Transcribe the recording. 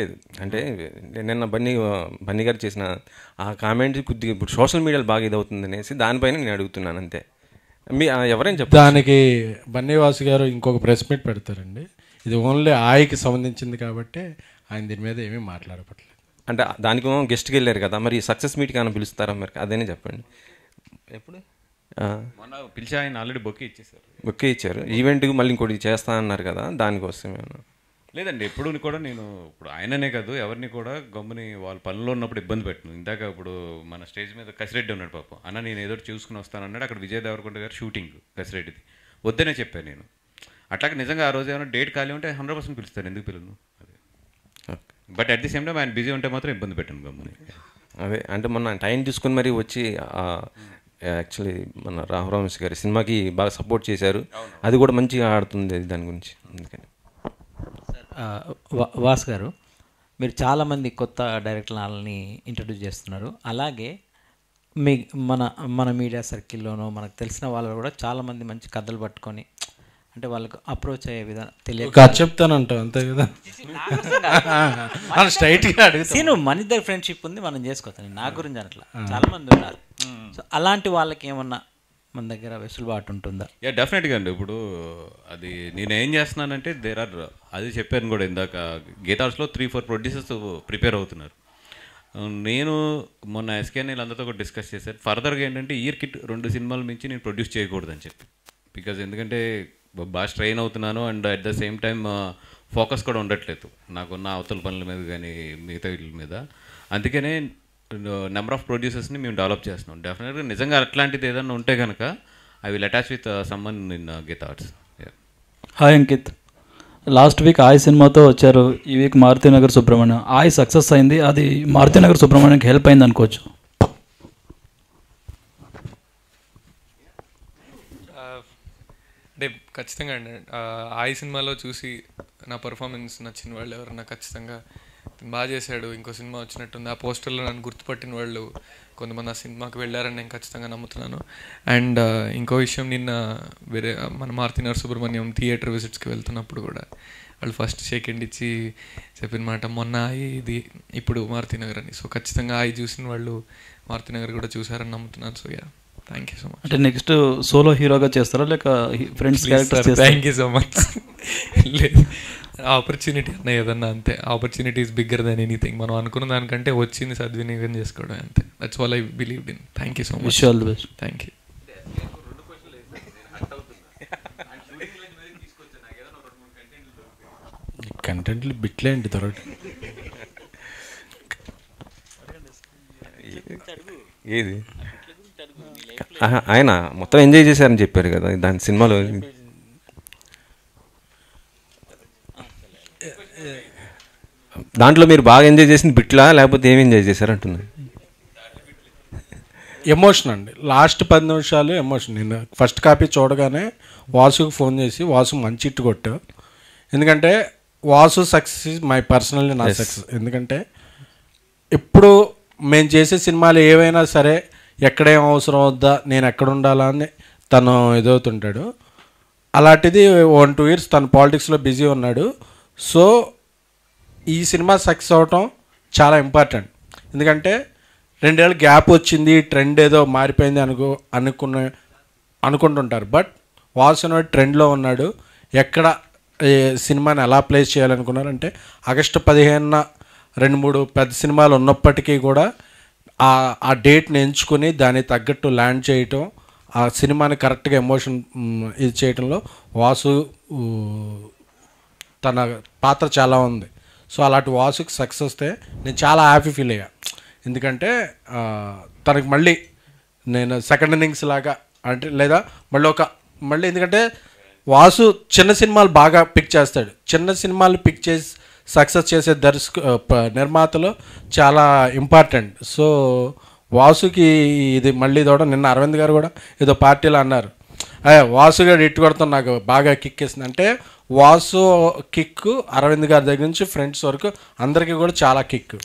లేదు. అంటే నిన్న బన్నీ గారు చేసిన ఆ కామెంట్ కొద్దిగా ఇప్పుడు సోషల్ మీడియాలో బాగా ఇదవుతుందనేసి దానిపైన నేను అడుగుతున్నాను అంతే. ఎవరైనా చెప్పారు దానికి బన్నీవాసు గారు ఇంకొక ప్రెస్ మీట్ పెడతారండి. ఇది ఓన్లీ ఆయనకి సంబంధించింది కాబట్టి ఆయన దీని మీద ఏమీ మాట్లాడపట్లేదు. అంటే దానికి గెస్ట్కి వెళ్ళారు కదా, మరి సక్సెస్ మీట్కి ఏమైనా పిలుస్తారా మరి? అదేనే చెప్పండి. ఎప్పుడు మొన్న పిలిచి ఆయన ఆల్రెడీ బొక్కే ఇచ్చారు. ఈవెంట్కి మళ్ళీ ఇంకోటి చేస్తా అన్నారు కదా, దానికోసం లేదండి. ఎప్పుడు కూడా నేను ఇప్పుడు ఆయననే కాదు ఎవరిని కూడా గమ్ముని వాళ్ళ పనుల్లో ఉన్నప్పుడు ఇబ్బంది పెట్టను. ఇందాక ఇప్పుడు మన స్టేజ్ మీద కసిరెడ్డి ఉన్నాడు పాపం, అన్న నేను ఏదో చూసుకుని వస్తానన్నాడు. అక్కడ విజయ్ దేవరకొండ గారు షూటింగ్ కసిరెడ్డిది వద్దనే చెప్పాను నేను. అట్లాగే నిజంగా ఆ రోజు ఏమైనా డేట్ ఖాళీ ఉంటే 100% పిలుస్తాను, ఎందుకు పిలను అదే. But at the same time ఆయన బిజీ ఉంటే మాత్రం ఇబ్బంది పెట్టాను గమ్ముని. అదే అంటే మొన్న టైం తీసుకుని మరి వచ్చి యాక్చువల్లీ మన రాఘవరామేష్ గారి సినిమాకి బాగా సపోర్ట్ చేశారు. అది కూడా మంచిగా ఆడుతుంది దాని గురించి. అందుకని వాస్ గారు, మీరు చాలామంది కొత్త డైరెక్టర్లని ఇంట్రడ్యూస్ చేస్తున్నారు. అలాగే మన మీడియా సర్కిల్లోనూ మనకు తెలిసిన వాళ్ళు కూడా చాలామంది మంచి కథలు పట్టుకొని అంటే వాళ్ళకు అప్రోచ్ అయ్యే విధానం తెలియదు. చెప్తానంట అంతే కదా, స్ట్రైట్గా అడుగుతాను. మన ఇద్దరు ఫ్రెండ్షిప్ ఉంది, మనం చేసుకోవచ్చు. నా గురించి అట్లా చాలామంది ఉన్నారు. సో అలాంటి వాళ్ళకి ఏమన్నా మన దగ్గర వెసులుబాటు ఉంటుందా? డెఫినెట్గా అండి. ఇప్పుడు అది నేను ఏం చేస్తున్నానంటే అది చెప్పాను కూడా ఇందాక, గీతార్స్లో 3-4 ప్రొడ్యూసర్స్ ప్రిపేర్ అవుతున్నారు. నేను మొన్న ఎస్కే వీళ్ళందరితో కూడా డిస్కస్ చేశాను. ఫర్దర్గా ఏంటంటే ఇయర్ కిట్ 2 సినిమాల మించి నేను ప్రొడ్యూస్ చేయకూడదని చెప్పి. బికాజ్ ఎందుకంటే బాగా స్ట్రెయిన్ అవుతున్నాను and at the same time focus కూడా ఉండట్లేదు నాకు నా అవతల పనుల మీద కానీ మిగతా వీటి మీద. అందుకనే నెంబర్ ఆఫ్ ప్రొడ్యూసర్స్ని మేము డెవలప్ చేస్తున్నాం. డెఫినెట్గా నిజంగా అట్లాంటిది ఏదైనా ఉంటే కనుక I will attach with summon in Geetha Arts. Hi Ankit, last week Aay సినిమాతో వచ్చారు. ఈ వీక్ మారుతినగర్ సుబ్రహ్మణ్యం. ఆయ్ సక్సెస్ అయింది, అది మారుతినగర్ సుబ్రహ్మణ్యంకి హెల్ప్ అయింది అనుకోవచ్చు. అంటే ఖచ్చితంగా అండి, ఆయ్ సినిమాలో చూసి నా పర్ఫార్మెన్స్ నచ్చిన వాళ్ళు ఎవరన్నా ఖచ్చితంగా బాగా చేశాడు, ఇంకో సినిమా వచ్చినట్టుంది, ఆ పోస్టర్లో నన్ను గుర్తుపట్టిన వాళ్ళు కొంతమంది ఆ సినిమాకి వెళ్ళారని నేను ఖచ్చితంగా నమ్ముతున్నాను. అండ్ ఇంకో విషయం, నిన్న వేరే మన మారుతినగర్ సుబ్రహ్మణ్యం థియేటర్ విజిట్స్కి వెళ్తున్నప్పుడు కూడా వాళ్ళు ఫస్ట్ షేక్ హ్యాండ్ ఇచ్చి చెప్పిన మాట మొన్న ఆయి ఇది ఇప్పుడు మారుతినగర్ అని. సో ఖచ్చితంగా ఆయి చూసిన వాళ్ళు మారుతినగర్ కూడా చూసారని నమ్ముతున్నాను. So yeah, thank you so much. అంటే నెక్స్ట్ సోలో హీరోగా చేస్తారా లేక friends characters? Thank you so much. లేదు, ఆపర్చునిటీ అన్న ఏదన్నా అంతే. Opportunity is bigger than anything. మనం అనుకున్న దానికంటే వచ్చింది సద్వినియోగం చేసుకోవడం అంతే. That's all I believed in. Thank you so much. Wish all the best. Thank you. కంటెంట్లు బిట్లేండి దొరకదు. ఏది ఆయన మొత్తం ఎంజాయ్ చేశారని చెప్పారు కదా దాని సినిమాలో. దాంట్లో మీరు బాగా ఎంజాయ్ చేసింది బిట్లా లేకపోతే ఏమి ఎంజాయ్ చేశారు అంటున్నారు? ఎమోషన్ అండి, లాస్ట్ 10 నిమిషాలు ఎమోషన్. నేను ఫస్ట్ కాపీ చూడగానే వాసుకు ఫోన్ చేసి, వాసు మంచి ఇట్టు కొట్టావు. ఎందుకంటే Vasu success is my personally నా సక్సెస్. ఎందుకంటే ఇప్పుడు మేము చేసే సినిమాలు ఏవైనా సరే ఎక్కడేం అవసరం వద్దా, నేను ఎక్కడ ఉండాలా అని తను ఎదుగుతుంటాడు. అలాంటిది 1-2 ఇయర్స్ తను పాలిటిక్స్లో బిజీ ఉన్నాడు. సో ఈ సినిమా సక్సెస్ అవటం చాలా ఇంపార్టెంట్. ఎందుకంటే 2 ఏళ్ళ గ్యాప్ వచ్చింది, ట్రెండ్ ఏదో మారిపోయింది అనుకుంటుంటారు. బట్ వాసు ట్రెండ్లో ఉన్నాడు. ఎక్కడ సినిమాని ఎలా ప్లేస్ చేయాలనుకున్నారంటే ఆగస్టు 15న 2-3 పెద్ద సినిమాలు ఉన్నప్పటికీ కూడా ఆ డేట్ని ఎంచుకొని దానికి తగ్గట్టు ల్యాండ్ చేయటం, ఆ సినిమాని కరెక్ట్గా ఎమోషన్ ఇది చేయటంలో వాసు తన పాత్ర చాలా ఉంది. సో అలాంటి వాసుకి సక్సెస్ వస్తే నేను చాలా హ్యాపీ ఫీల్ అయ్యా. ఎందుకంటే తనకి మళ్ళీ నేను సెకండ్ ఇన్నింగ్స్ లాగా అంటే లేదా మళ్ళీ ఎందుకంటే వాసు చిన్న సినిమాలు బాగా పిక్ చేస్తాడు. చిన్న సినిమాలు పిక్ చేసి సక్సెస్ చేసే నిర్మాతలు చాలా ఇంపార్టెంట్. సో వాసుకి ఇది మళ్ళీ తోడ నిన్న అరవింద్ గారు కూడా ఏదో పార్టీలో అన్నారు, వాసు గారు ఇట్టు కొడతాం నాకు బాగా కిక్ వేసింది అంటే. వాసు కిక్ అరవింద్ గారి దగ్గర నుంచి ఫ్రెండ్స్ వరకు అందరికీ కూడా చాలా కిక్.